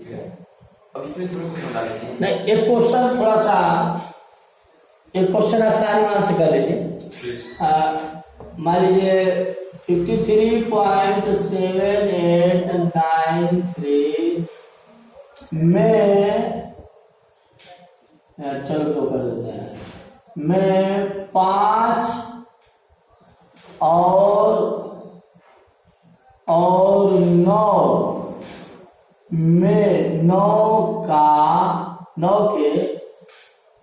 अब इसमें थोड़ा कुछ बता दीजिए। नहीं, एक क्वेश्चन थोड़ा सा, एक क्वेश्चन स्थानीय मान से कर लीजिए। मान लीजिए 53.7893 में, चलो तो कर देते हैं, में 5 और 9 में 9 के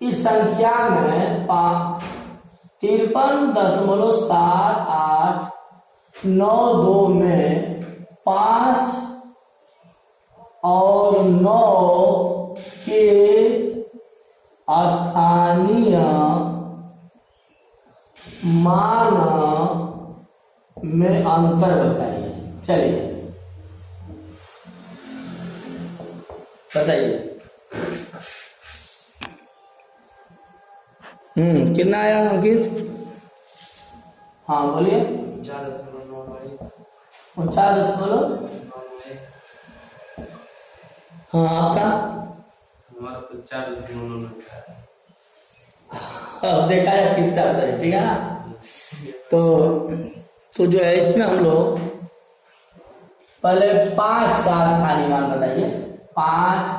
इस संख्या में 53.7892 में 5 और 9 के स्थानीय मान में अंतर बताइए। चलिए बताइए। कितना आया अंकित? हाँ बोलिए। 49.99। हाँ आपका? हमारा तो 4.99 अब देखा है किसका सही, ठीक है ना। तो जो है इसमें हम लोग पहले 5 का स्थानीय मान बताइए। 5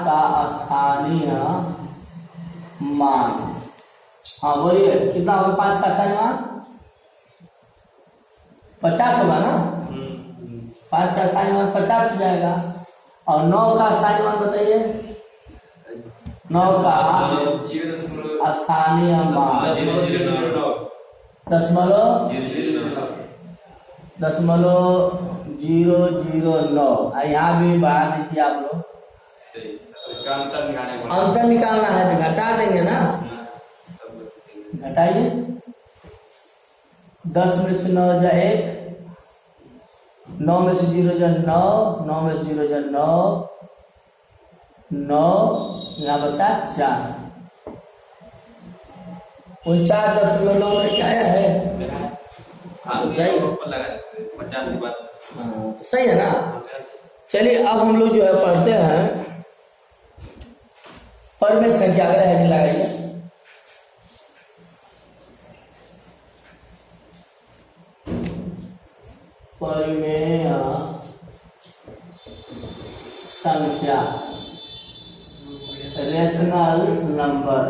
का स्थानीय मान, हाँ बोलिए कितना होगा 5 का स्थानीय मान? 50 होगा ना। 5 का स्थानीय मान 50 हो जाएगा। और 9 का स्थानीय मान बताइए। 9 का स्थानीय मान 0.009। यहाँ भी बढ़ा दीजिए आप लोग। इसका अंतर निकालना है तो घटा देंगे ना, घटाइए। 10 में से 9 जा 1, 9 में से 0 जा 9, 9 में से 0 जा 9, 9 यहाँ बचा 4। 49.9 में क्या आया है? तो सही, 50 के बाद सही है ना। चलिए अब हम लोग जो है पढ़ते हैं पर में संख्या का हेडिंग लगाइए। परिमेय संख्या, रेशनल नंबर।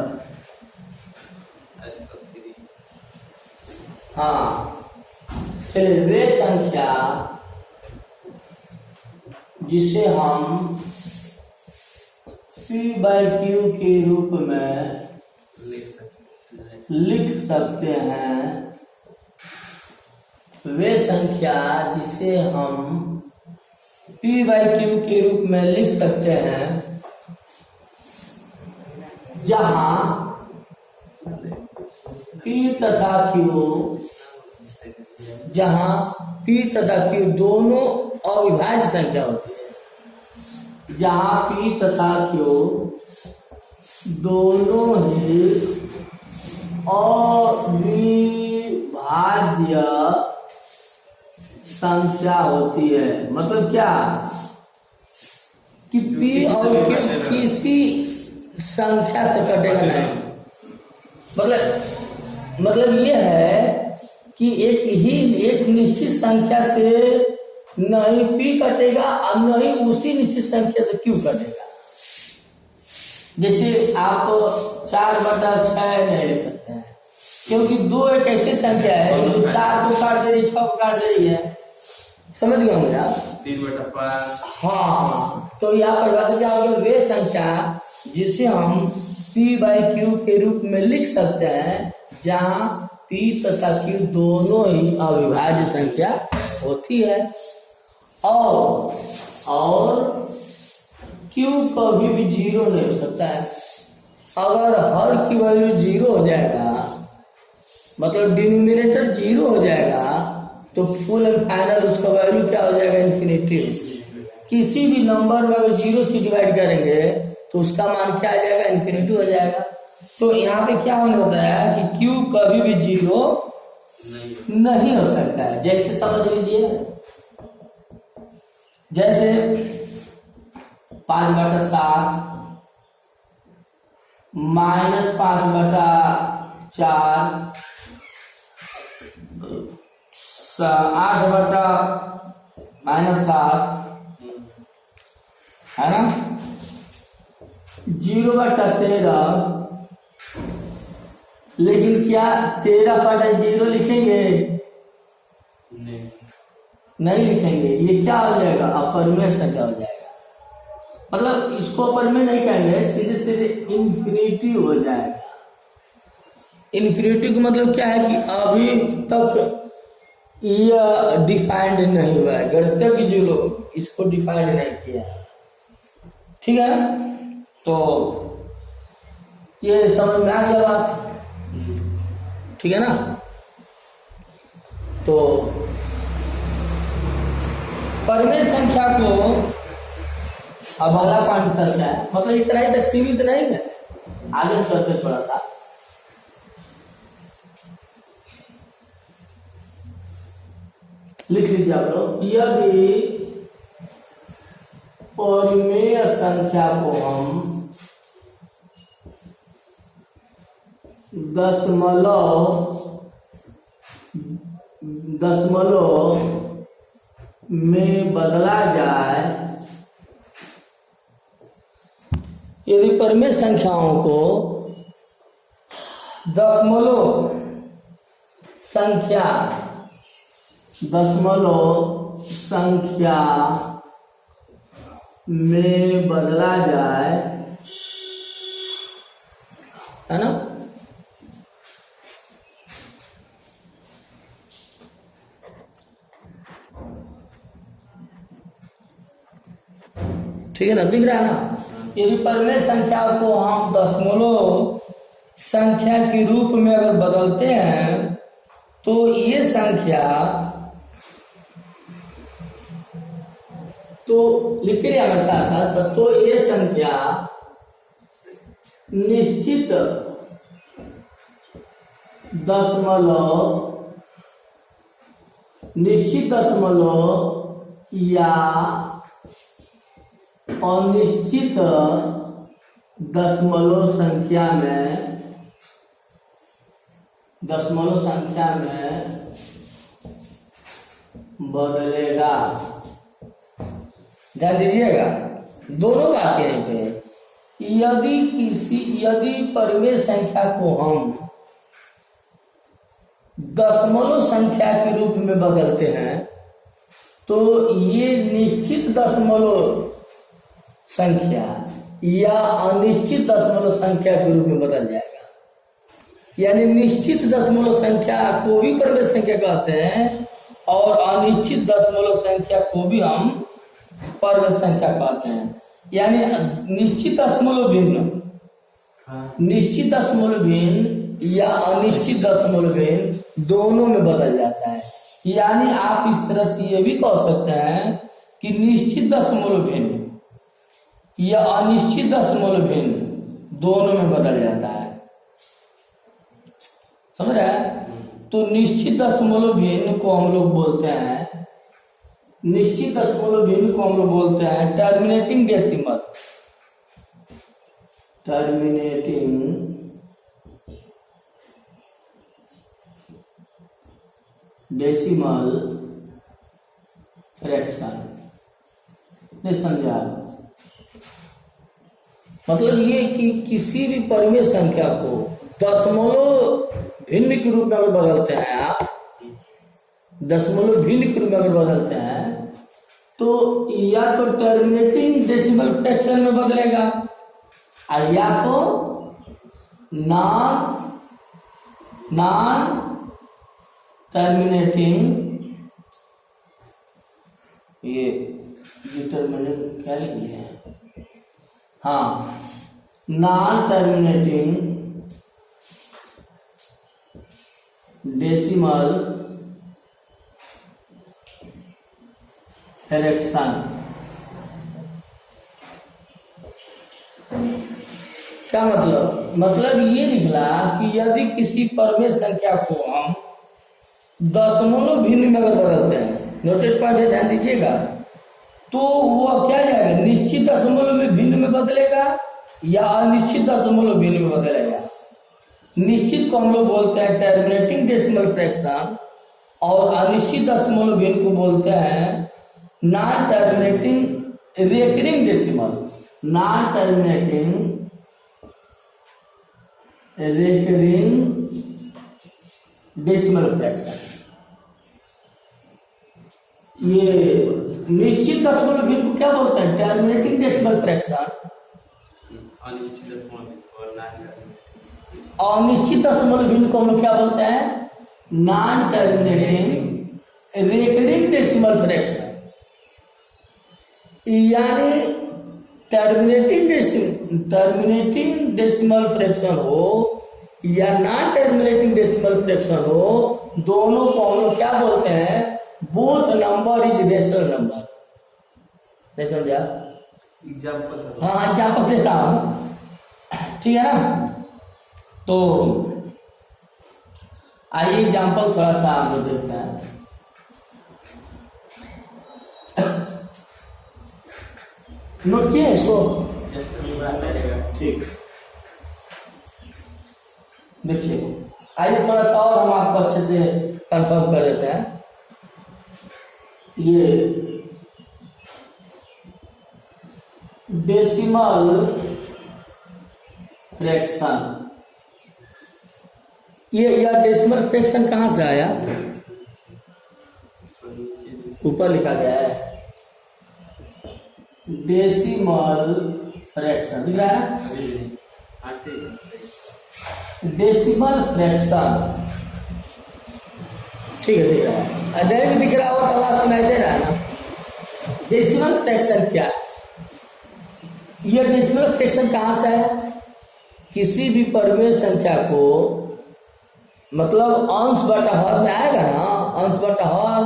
हाँ चलिए, वे संख्या जिसे हम P/Q के रूप में लिख सकते हैं, वे संख्या जिसे हम P/Q के रूप में लिख सकते हैं जहां P तथा Q दोनों अविभाज्य संख्या होती है। जहां P तथा Q दोनों ही अविभाज्य संख्या होती है। मतलब क्या कि P और Q किसी संख्या से कटेगा नहीं। मतलब ये है कि एक निश्चित संख्या से नहीं P कटेगा और नहीं उसी निश्चित संख्या से Q कटेगा। जैसे आप 4/6 नहीं लिख सकते हैं, क्योंकि 2 एक ऐसी संख्या है जो 4 को काट दे रही, 6 को काट दे रही है। समझ गए होंगे आप? 3/5। हाँ, तो यहाँ परिभाषा क्या होगा? वे संख्या जिसे हम P/Q के रूप में लिख सकते हैं जहाँ P तथा Q दोनों ही अविभाज्य संख्या होती है। और Q कभी भी 0 नहीं हो सकता है। अगर हर की वैल्यू 0 हो जाएगा, मतलब डिनोमिनेटर 0 हो जाएगा, तो फुल एंड फाइनल उसका वैल्यू क्या हो जाएगा? इन्फिनिटी। किसी भी नंबर में अगर 0 से डिवाइड करेंगे तो उसका मान क्या आ जाएगा? इन्फिनिटी हो जाएगा। तो यहाँ पे क्या हमने बताया कि Q कभी भी 0 नहीं हो सकता है। जैसे समझ लीजिए जैसे 5/7 -5/4 8/-7 है ना, 0/13। लेकिन क्या 13/0 लिखेंगे? नहीं। नहीं लिखेंगे। ये क्या हो जाएगा? अपरिमेय संख्या हो जाएगा। मतलब इसको अपरिमेय नहीं कहेंगे, सीधे सीधे इन्फिनिटी हो जाएगा। इन्फिनिटी का मतलब क्या है कि अभी तक यह डिफाइंड नहीं हुआ है, गणितज्ञ की जो लोग इसको डिफाइंड नहीं किया है। ठीक है, तो ये समझ में आ गया बात, ठीक है ना। तो परिमेय संख्या को अब अगला पॉइंट क्या है, मतलब इतना ही तक सीमित नहीं है, आगे चलते थोड़ा सा। लिख लीजिए आप लोग, यदि परिमेय संख्या को हम दशमलव में बदला जाए, यदि परिमेय संख्याओं को दशमलव संख्या में बदला जाए, है ना, ठीक है ना, दिख रहा है ना। यदि परिमेय संख्या को हम दशमलव संख्या के रूप में अगर बदलते हैं तो ये संख्या, तो लिखते रहिए हमेशा साथ, तो ये संख्या निश्चित दशमलव या अनिश्चित दशमलव संख्या में बदलेगा। ध्यान दीजिएगा, दोनों बात यहीं पे। यदि परिमेय संख्या को हम दशमलव संख्या के रूप में बदलते हैं तो ये निश्चित दशमलव संख्या या अनिश्चित दशमलव संख्या के रूप में बदल जाएगा। यानी निश्चित दशमलव संख्या को भी परिमेय संख्या कहते हैं और अनिश्चित दशमलव संख्या को भी हम परिमेय संख्या कहते हैं। यानी निश्चित दशमलव भिन्न या अनिश्चित दशमलव भिन्न दोनों में बदल जाता है। यानी आप इस तरह से ये भी कह सकते हैं कि निश्चित दशमलव भिन्न या अनिश्चित दशमलव भिन्न दोनों में बदल जाता है। समझ रहे हैं? तो निश्चित दशमलव भिन्न को हम लोग बोलते हैं, टर्मिनेटिंग डेसिमल। फ्रैक्शन ने समझा? मतलब ये कि किसी भी परिमेय संख्या को दशमलव भिन्न के रूप में अगर बदलते हैं आप, दशमलव भिन्न के रूप में अगर बदलते हैं तो या तो टर्मिनेटिंग डेसिमल फ्रैक्शन में बदलेगा और या तो नॉन टर्मिनेटिंग, ये डिटरमिनेंट क्या लिख लिया है, हाँ, नॉन टर्मिनेटिंग डेसिमल फ्रैक्शन। क्या मतलब ये निकला कि यदि किसी परिमेय संख्या को हम दशमलव भिन्न में अगर बदलते हैं, नोटेड पॉइंट है, ध्यान दीजिएगा, तो वो क्या जाएगा, निश्चित दशमलव में भिन्न में बदलेगा या अनिश्चित दशमलव भिन्न में बदलेगा। निश्चित को हम लोग बोलते हैं टर्मिनेटिंग डेसिमल फ्रैक्शन और अनिश्चित दशमलव भिन्न को बोलते हैं non terminating recurring decimal, non terminating recurring decimal fraction. ये निश्चित दशमलव भिन्न को क्या बोलते हैं, टर्मिनेटिंग डेसिमल फ्रैक्शन। अनिश्चित दशमलव और अनिश्चित दशमलव भिन्न को हम लोग क्या बोलते हैं, non terminating recurring decimal fraction. यानी टर्मिनेटिंग डेसिमल फ्रैक्शन हो या नॉन टर्मिनेटिंग डेसिमल फ्रैक्शन हो, दोनों को हम लोग क्या बोलते हैं, both number is rational number. नहीं समझा? एग्जाम्पल। हाँ एग्जाम्पल देता हूं, ठीक है ना। तो आइए एग्जाम्पल थोड़ा सा हम लोग देखते हैं। नोट किए इसको? ठीक, देखिए आइए थोड़ा सा और हम आपको अच्छे से कंफर्म कर देते हैं। ये डेसिमल फ्रैक्शन, ये डेसिमल फ्रैक्शन कहां से आया, ऊपर लिखा गया है डेसिमल फ्रैक्शन, दिख रहा है डेसिमल फ्रैक्शन, ठीक है दिख रहा है, अदर भी दिख रहा होगा, आवाज सुनाई दे रहा है ना। डेसिमल फ्रैक्शन क्या है, यह डेसिमल फ्रैक्शन कहां से आया, किसी भी परिमेय संख्या को मतलब अंश बटा हर में आएगा ना, अंश बटा हर,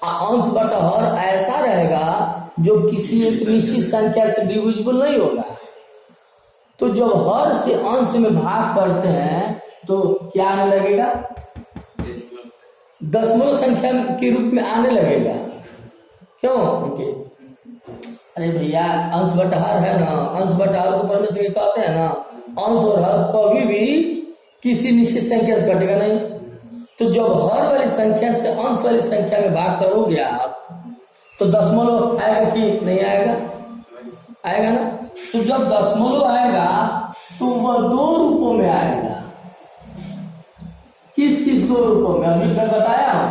अंश बटा हर ऐसा रहेगा जो किसी एक निश्चित संख्या से डिविजिबल नहीं होगा। तो जब हर से अंश में भाग करते हैं तो क्या आने लगेगा, दशमलव संख्या के रूप में आने लगेगा। क्यों? अरे भैया अंश बटा हर है ना, अंश बटा हर को परिमेय संख्या कहते हैं ना, अंश और हर कभी भी किसी निश्चित संख्या से घटेगा नहीं। तो जब हर वाली संख्या से अंश वाली संख्या में भाग करोगे आप तो दशमलव आएगा कि नहीं आएगा, आएगा ना। तो जब दशमलव आएगा तो वह दो रूपों में आएगा। किस किस दो रूपों में, अभी मैं बताया हूं,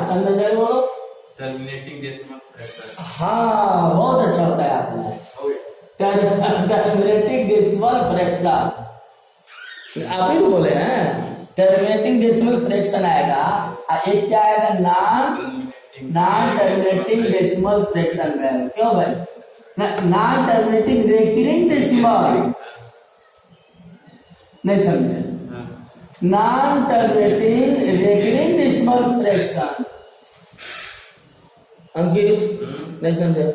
बोलो। Terminating decimal fraction. हाँ बहुत अच्छा बताया आपने, टर्मिनेटिंग डेसिमल फ्रैक्शन, आप ही बोले हैं। टर्मिनेटिंग डेसिमल फ्रैक्शन आएगा और एक क्या आएगा, नॉन टर्मिनेटिंग डेसिमल फ्रैक्शन में। क्यों भाई, नॉन टर्मिनेटिंग रेकरिंग डेसिमल, नहीं समझे, non terminating recurring decimal fraction. Ankit नहीं समझे,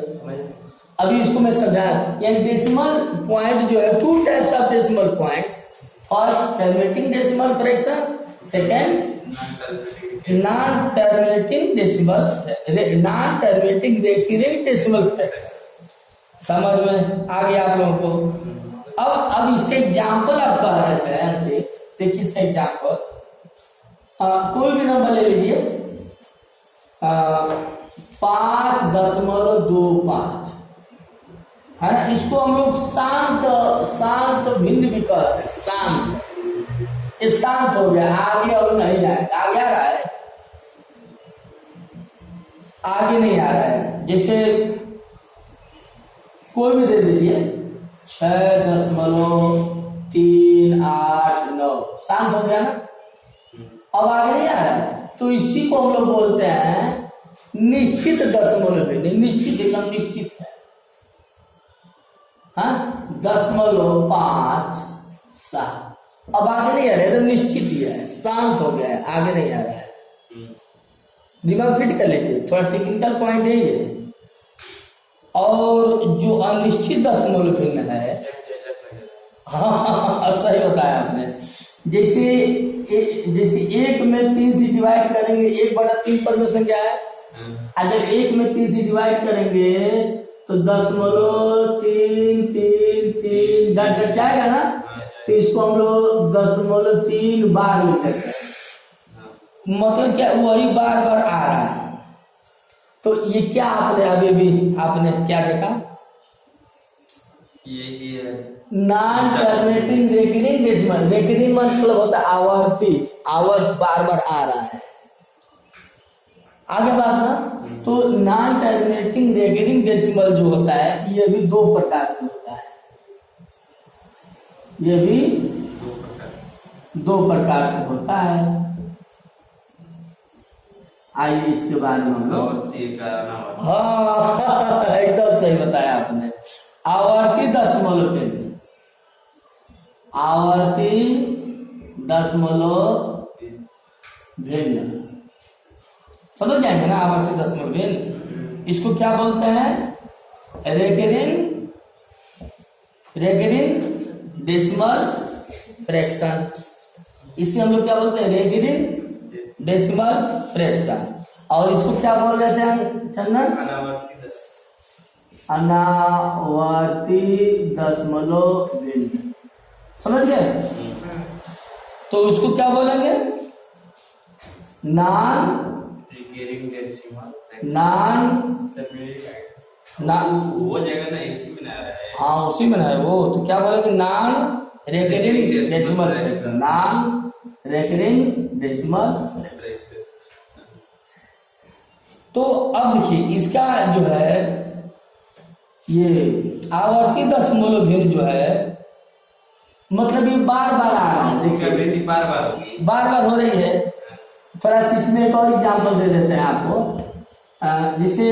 अभी इसको मैं समझा। यानी डेसिमल पॉइंट जो है, two types of decimal points, first terminating decimal fraction, second non terminating decimal, non terminating recurring decimal fraction. समझ में आ गया आप लोगों को? अब इसका एग्जाम्पल आप कह रहे थे, देखिए इसका एग्जाम्पल, कोई भी नंबर ले लीजिए, 5.25 है ना। इसको हम लोग शांत भिन्न भी कहते हैं, शांत, ये शांत हो गया, आगे और नहीं आएगा, आगे आ रहा है, आगे नहीं आ रहा है। जैसे कोई भी दे दीजिए 6.389, शांत हो गया ना, अब आगे नहीं आ रहा है। तो इसी को हम लोग बोलते हैं निश्चित दशमलव भिन्न, निश्चित एकदम निश्चित है, हाँ 0.57। अब आगे नहीं आ रहा है, एकदम निश्चित ही है, शांत हो गया है, आगे नहीं आ रहा है। दिमाग फिट कर लीजिए, थोड़ा टेक्निकल पॉइंट है ये। और जो अनिश्चित दशमलव भिन्न है, हाँ सही बताया आपने। जैसे एक में 3 से डिवाइड करेंगे, 1/3 पर में संख्या है, जब 1 में 3 से डिवाइड करेंगे तो 0.333 डट डट जाएगा ना, तो इसको हम लोग 0.3 बार लिख सकते हैं। मतलब क्या वही बार बार आ रहा है। तो ये क्या आपने अभी भी आपने क्या देखा, ये non terminating recurring decimal. Recurring मतलब होता है आवर्ती, आवर्त बार बार आ रहा है। आगे बात ना, तो नॉन टर्मिनेटिंग रेकरिंग डेसिमल जो होता है ये भी दो प्रकार से होता है, ये भी दो प्रकार से होता है। आइए इसके बारे में हम लोग, हाँ एकदम सही बताया आपने। आवर्ती दशमलव भिन्न, आवर्ती दशमलव भिन्न समझ जाएंगे ना। आवर्ती दशमलव भिन्न इसको क्या बोलते हैं, रेकरिंग डेसिमल फ्रैक्शन। इसे हम लोग क्या बोलते हैं, रेकरिंग डेसिमल फ्रैक्शन। और इसको क्या बोल रहे थे चंदन, अनावर्ती दशमलव भिन्न। समझ गए, तो उसको क्या बोलेंगे, नॉन वो जगह ना इसी में आ रहा है। हाँ उसी में है वो, तो क्या बोलेंगे, non recurring decimal fraction, non recurring decimal fraction. तो अब देखिए इसका जो है ये आवर्ती दशमलव भिन्न जो है, मतलब ये बार बार आ रहा है। देखिए बार बार होगी, बार बार हो रही है। थोड़ा सा इसमें एक और एग्जाम्पल दे देते हैं आपको, जैसे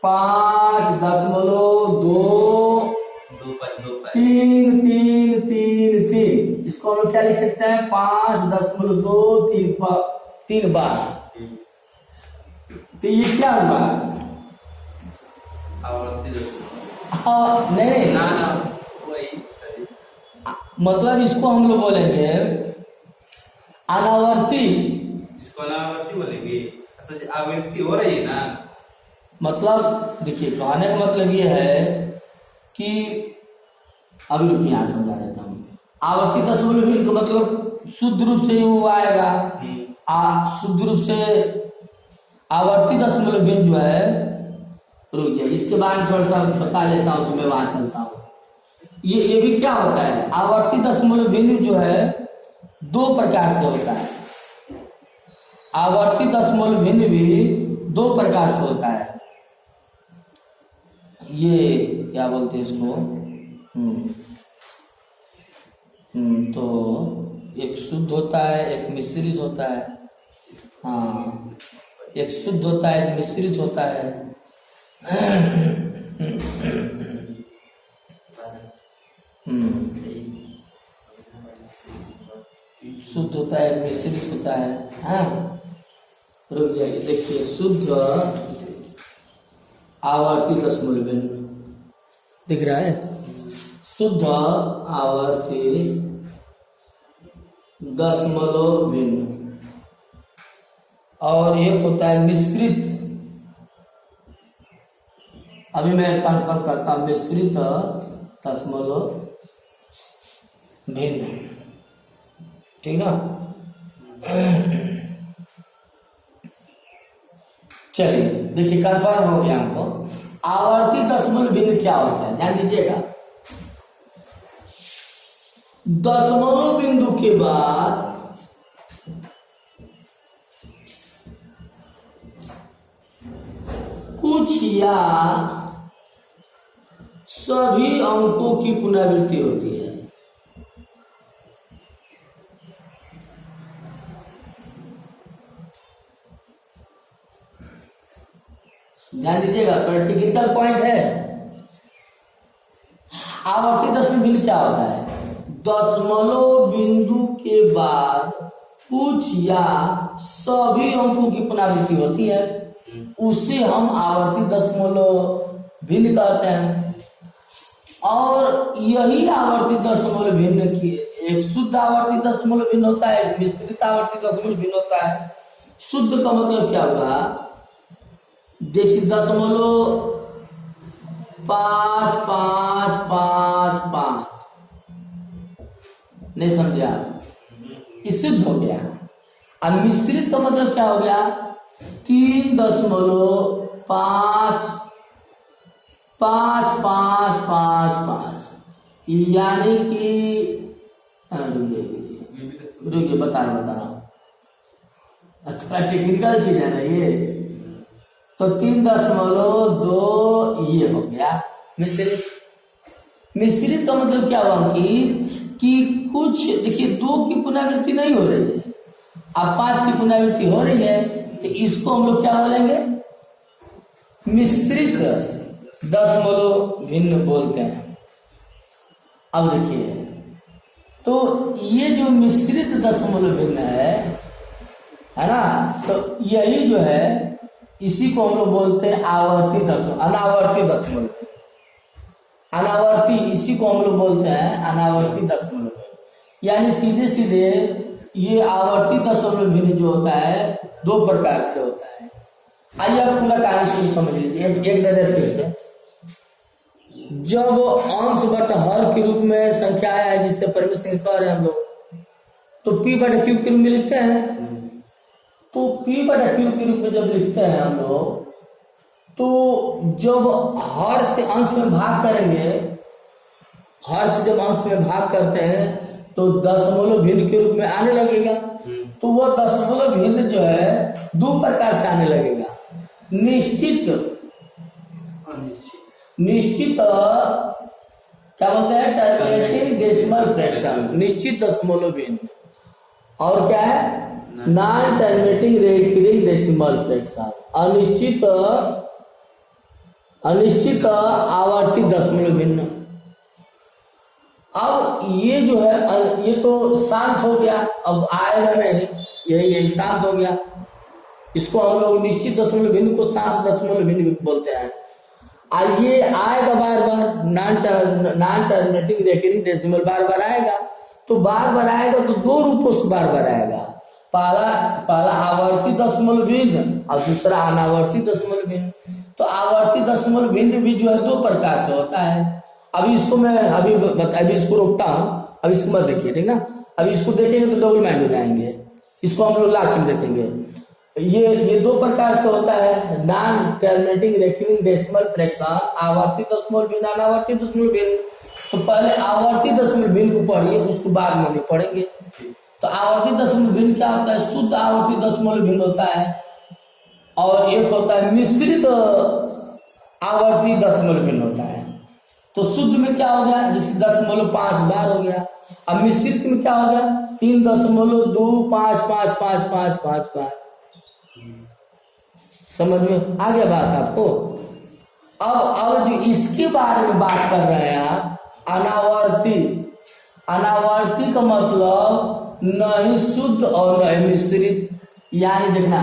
5.2-3-3-3-3, इसको हम लोग क्या लिख सकते हैं, 5.2-3 बार। तो ये क्या हुआ, हाँ नहीं ना वही सही। मतलब इसको हम लोग बोलेंगे अनावर्ती, इसको अनावर्ती बोलेंगे। अच्छा आवृत्ति हो रही है ना, मतलब देखिए कहने का मतलब ये है कि अभी रुकिए यहाँ समझा देता हूँ। आवर्ती दशमलव भिन्न का मतलब शुद्ध रूप से वो आएगा, शुद्ध रूप से आवर्ती दशमलव भिन्न जो है, रुक जाए इसके बाद थोड़ा सा बता लेता हूँ, तो मैं वहां चलता हूँ। ये भी क्या होता है, आवर्ती दशमलव भिन्न जो है दो प्रकार से होता है। आवर्ती दशमलव भिन्न भी दो प्रकार से होता है। ये क्या बोलते हैं इसको, तो एक शुद्ध होता है, एक मिश्रित होता है। हाँ एक शुद्ध होता है, एक मिश्रित होता है। शुद्ध होता है, मिश्रित होता है। हाँ रुक जाइए, देखिए शुद्ध आवर्ती दशमलव भिन्न दिख रहा है, शुद्ध आवर्ती दशमलव भिन्न। और एक होता है मिश्रित, अभी मैं कन्फर्म करता हूं, मिश्रित दशमलव भिन्न, ठीक ना। चलिए देखिए कन्फर्म हो गया हमको। आवर्ती दशमलव भिन्न क्या होता है, ध्यान दीजिएगा। दशमलव बिंदु के बाद कुछ या सभी अंकों की पुनरावृत्ति होती है। ध्यान दीजिएगा, थोड़ा टेक्निकल पॉइंट है। आवर्ती दशमलव भिन्न क्या होता है, दशमलव बिंदु के बाद कुछ या सभी अंकों की पुनरावृत्ति होती है, उसे हम आवर्ती दशमलव भिन्न कहते हैं। और यही आवर्ती दशमलव भिन्न की एक शुद्ध आवर्ती दशमलव भिन्न होता है, एक मिश्रित आवर्ती दशमलव भिन्न होता है। शुद्ध का मतलब क्या हुआ, जैसे दशमलव 5 5 5 5 नहीं समझा? ये सिद्ध हो गया। अब मिश्रित का मतलब क्या हो गया? 3.5 5 5 5 5 यानी कि रुकिए बता रहा हूं, थोड़ा टेक्निकल चीज है ना ये। तो 3.2 ये हो गया मिश्रित। मिश्रित का मतलब क्या हुआ कि कुछ देखिए 2 की पुनरावृत्ति नहीं हो रही है, अब 5 की पुनरावृत्ति हो रही है, तो इसको हम लोग क्या बोलेंगे? मिश्रित दशमलव भिन्न बोलते हैं। अब देखिए, तो ये जो मिश्रित दशमलव भिन्न है ना, तो यही जो है इसी को हम लोग बोलते हैं आवर्ती दशमलव, अनावर्ती दशमलव। अनावर्ती इसी को हम लोग बोलते हैं अनावर्ती दशमलव। यानी सीधे सीधे ये आवर्ती दशमलव भिन्न जो होता है 2 प्रकार से होता है। आइए आप पूरा कहानी समझ लीजिए एक नजर फिर से। जब अंश बटा हर के रूप में संख्या है, जिससे परिमेय संख्या कह रहे हैं हम लोग, तो p बटा q के रूप में लिखते हैं। तो p बटा q के रूप में जब लिखते हैं हम लोग, तो जब हर से अंश में भाग करेंगे, हर से जब अंश में भाग करते हैं तो दशमलव भिन्न के रूप में आने लगेगा। तो वो दशमलव भिन्न जो है 2 प्रकार से आने लगेगा। निश्चित क्या बोलते हैं? टर्मिनेटिंग डेसिमल फ्रैक्शन, निश्चित दशमलव भिन्न। और क्या है? Non terminating recurring decimal fraction, अनिश्चित आवर्ती दशमलव भिन्न। अब ये जो है ये तो शांत हो गया, अब आएगा नहीं, यही शांत हो गया। इसको हम लोग निश्चित दशमलव भिन्न को शांत दशमलव भिन्न बोलते हैं। ये आएगा बार बार, नॉन टर्मिनेटिंग रेकरिंग डेसिमल बार बार आएगा। तो बार बार आएगा तो 2 रूपों से बार बार आएगा। पहला आवर्ती दशमलव भिन्न और दूसरा अनावर्ती दशमलव भिन्न। तो आवर्ती दशमलव भिन्न भी जो है 2 प्रकार से होता है। अभी इसको मैं अभी इसको रोकता हूँ, अब इसको मत देखिए, ठीक ना। अभी इसको देखेंगे तो डबल माइंड हो जाएंगे, इसको हम लोग लास्ट में देखेंगे। ये 2 प्रकार से होता है, non terminating recurring decimal fraction, आवर्ती दशमलव भिन्न, अनावर्ती दशमलव भिन्न। तो पहले आवर्ती दशमलव भिन्न को पढ़िए, उसको बाद में पढ़ेंगे। तो आवर्ती दशमलव भिन्न क्या होता है? शुद्ध आवर्ती दशमलव भिन्न होता है, और एक होता है मिश्रित आवर्ती दशमलव भिन्न होता है। तो शुद्ध में क्या हो गया? जैसे 0.5 बार हो गया। अब मिश्रित में क्या हो गया? 3.2555555। समझ में आ गया बात आपको? अब जो इसके बारे में बात कर रहे हैं आप, अनावर्ती। अनावर्ती का मतलब नहीं शुद्ध और नहीं मिश्रित। यानी देखना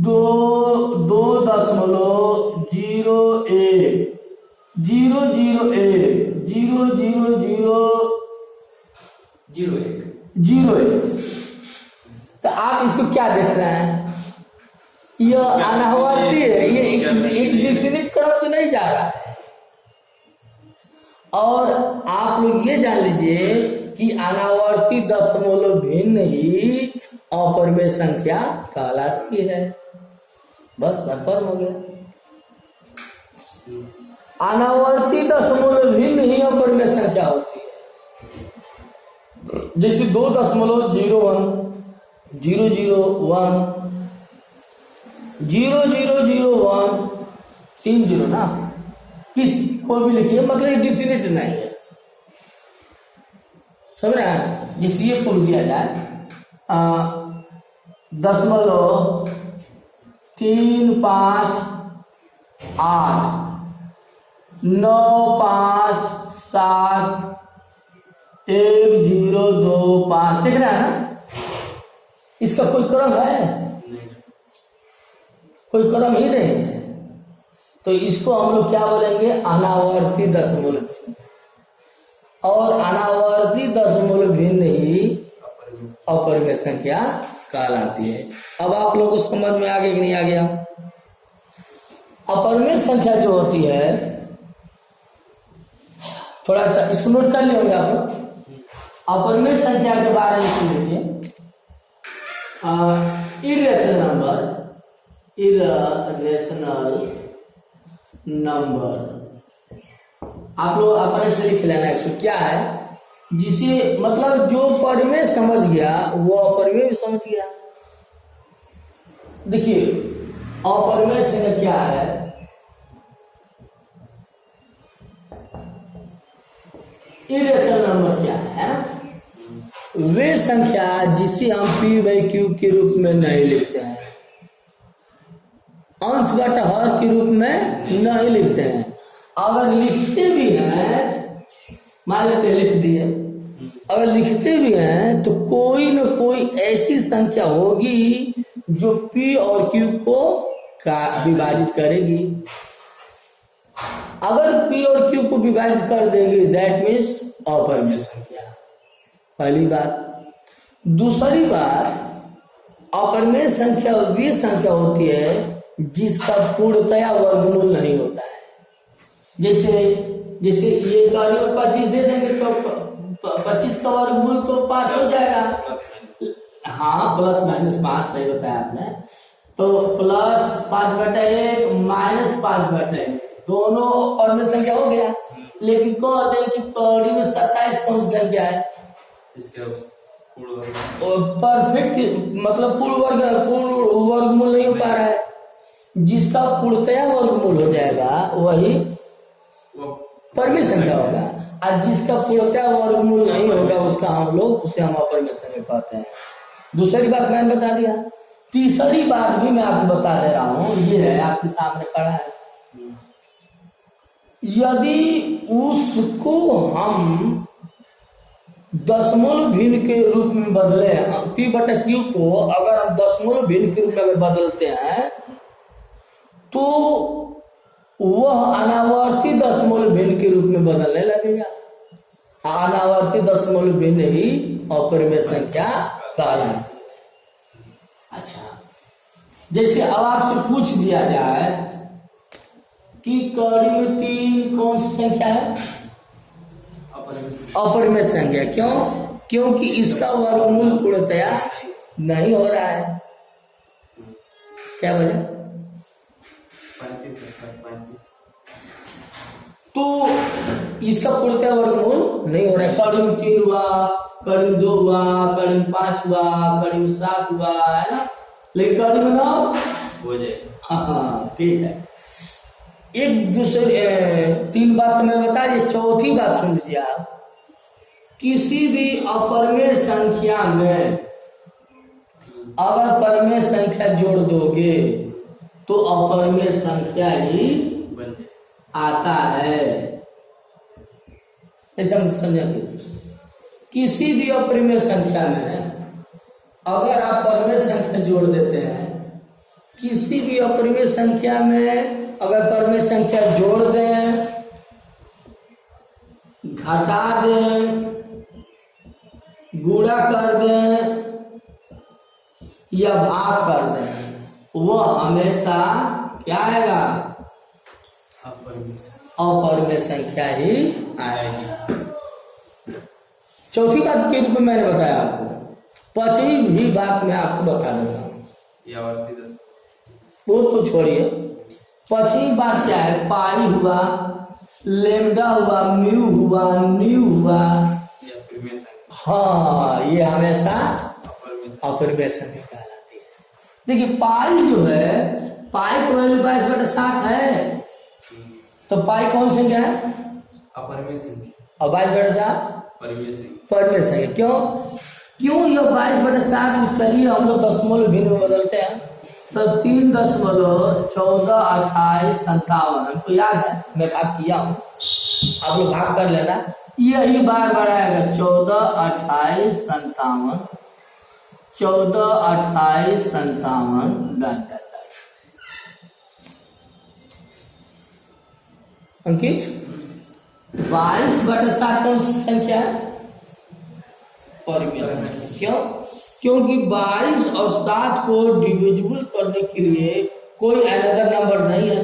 2.001 0.00001 तो आप इसको क्या देख रहे हैं? यह अनावर्ती है, ये एक डिफिनिट क्रम से नहीं जा रहा है। और आप लोग ये जान लीजिए कि अनावर्ती दशमलव भिन्न ही अपरिमेय संख्या कहलाती है। बस कंफर्म हो गया। अनावर्ती दशमलव भिन्न ही अपरिमेय संख्या होती है। जैसे 2.01 001 0001 3 0 ना, किस कोई भी लिखिए, मतलब डिफिनिट नहीं है। समझ रहे हैं? जिससे ये पूछ दिया जाए 0.358 9571025 देख रहे हैं ना? इसका कोई क्रम है? कोई क्रम ही नहीं है। तो इसको हम लोग क्या बोलेंगे? अनावर्ती दशमलव भिन्न। और अनावर्ती दशमलव भिन्न ही अपरिमेय संख्या कहलाती है। अब आप लोगों को समझ में आ गया कि नहीं आ गया? अपरिमेय संख्या जो होती है, थोड़ा सा इसको नोट कर लियोगे आप लोग। अपरिमेय संख्या के बारे में सुन लीजिए। इरेशनल नंबर आप लोग अपने से लिख लेना। इसको क्या है, जिसे मतलब जो परिमेय समझ गया वो अपरिमेय भी समझ गया। देखिए अपरिमेय संख्या क्या है, इरेशनल नंबर क्या है ना, वे संख्या जिसे हम p/q के रूप में नहीं लिखते हैं, अंश बटा हर के रूप में नहीं लिखते हैं। अगर लिखते भी हैं, मान लेते लिख दिए, अगर लिखते भी हैं तो कोई न कोई ऐसी संख्या होगी जो p और q को विभाजित करेगी। अगर p और q को विभाजित कर देगी दैट मीन्स अपरिमेय संख्या, पहली बात। दूसरी बात, अपरिमेय संख्या वे संख्या होती है जिसका पूर्णतया वर्गमूल नहीं होता है। जैसे ये गाड़ी में 25 दे देंगे तो 25 का वर्गमूल तो 5 हो जाएगा। हाँ, प्लस माइनस 5 सही बताया आपने। तो प्लस 5/1 माइनस 5/1 दोनों अपरिमेय संख्या हो गया। लेकिन कहते हैं कि कौड़ी में 27 कौन सी संख्या है, परफेक्ट मतलब पूर्ण वर्गमूल नहीं हो पा रहा है। जिसका पूर्णतया वर्गमूल हो जाएगा वही परिमेय संख्या होगा, और जिसका पूर्णतया वर्गमूल नहीं होगा उसका उसे हम अपरिमेय संख्या कहते हैं। दूसरी बात मैंने बता दिया। तीसरी बात भी मैं आपको बता दे रहा हूं, ये है आपके सामने खड़ा है। यदि उसको हम दशमलव भिन्न के रूप में बदले, p/q को अगर हम दशमलव भिन्न के रूप में अगर बदलते हैं तो वह अनावर्ती दशमलव भिन्न के रूप में बदलने लगेगा। अनावर्ती दशमलव भिन्न ही अपरिमेय संख्या कहलाती है। अच्छा, जैसे अब आपसे पूछ दिया जाए कि कड़ी में 3 कौन सी संख्या है, अपरिमेय संख्या। क्यों? क्योंकि इसका वर्गमूल पूर्णतया नहीं हो रहा है। क्या वजह? तो इसका पूर्णतया वर्गमूल नहीं हो रहा है। कड़ी में 3 हुआ, कड़ी में 2 हुआ, कड़ी में 5 हुआ, कड़ी में 7 हुआ, है ना, लेकिन कड़ी में 9 हो जाए। हाँ ठीक है। एक दूसरे 3 बात मैं बता दिया। चौथी बात सुन लीजिए आप। किसी भी अपरिमेय संख्या में अगर परिमेय संख्या जोड़ दोगे तो अपरिमेय संख्या ही आता है। ऐसा समझेंगे। किसी भी अपरिमेय संख्या में अगर आप परिमेय संख्या जोड़ देते हैं, किसी भी अपरिमेय संख्या में अगर परिमेय संख्या जोड़ दें, घटा दें, गुणा कर दें या भाग कर दें, वह हमेशा क्या आएगा? अपरिमेय संख्या ही आएगी। चौथी बात के रूप में मैंने बताया आपको। पांचवी भी बात मैं आपको बता देता हूँ, वो तो छोड़िए। पांचवी बात क्या है? पाई हुआ, लेमडा हुआ, म्यू हुआ, न्यू हुआ, हाँ, ये हमेशा अपरिमेय संख्या कहलाती है। देखिए पाई जो है, पाई को वैल्यू 22/7 है, तो पाई कौन संख्या है? अपरिमेय संख्या। और 22/7 परिमेय संख्या। क्यों ये 22/7? चलिए हम लोग दशमलव भिन्न में बदलते हैं, तो 3.142857 हमको याद है, मैं भाग किया हूँ, आप लोग भाग कर लेना। यही बार बार आएगा 142857 142857 अंकित 22/7 कौन सी संख्या है? परिमेय संख्या। क्यों? क्योंकि 22 और 7 को डिविजिबल करने के लिए कोई अनदर नंबर नहीं है।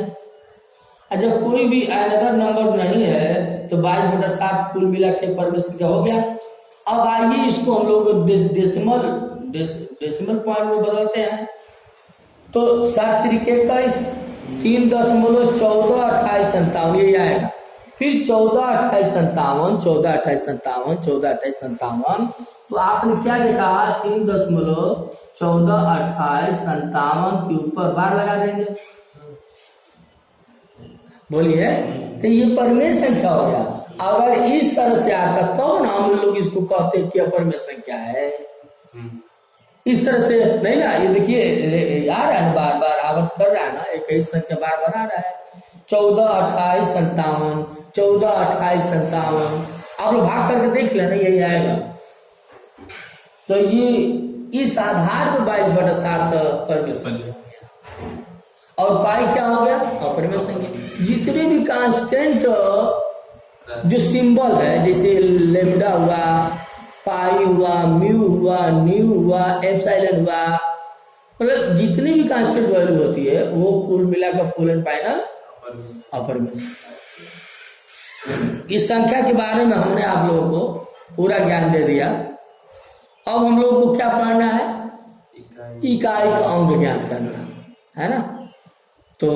जब कोई भी अनदर नंबर नहीं है तो 22/7 कुल मिला के परमेय संख्या हो गया। अब आइए इसको हम लोग डेसिमल पॉइंट में बदलते हैं। तो 7×21 3.142857 ये आएगा। फिर 142857 142857 142857 तो आपने क्या लिखा 3.142857 के ऊपर बार लगा देंगे। बोलिए, तो ये परमेय संख्या हो गया। अगर इस तरह से आता तब ना हम लोग इसको कहते हैं कि अपरमेय संख्या है। इस तरह से नहीं ना, ये देखिए आ रहा है ना, बार बार आवर्त कर रहा है ना, एक ही संख्या बार बार आ रहा है 142857 142857। आप लोग भाग करके देख लेना, यही आएगा। तो ये इस आधार पर 22/7 परमेय संख्या हो गया। और पाई क्या हो गया? अपरमेय संख्या। जितने भी कांस्टेंट जो सिंबल है, जैसे लेमडा हुआ, पाई हुआ, म्यू हुआ, न्यू हुआ, एप्सिलॉन हुआ, मतलब जितनी भी कांस्टेंट वैल्यू होती है वो कुल मिलाकर फुल एंड फाइनल अपरमेय संख्या। इस संख्या के बारे में हमने आप लोगों को पूरा ज्ञान दे दिया। अब हम लोगों को क्या पढ़ना है? इकाई का अंग ज्ञात करना है ना। तो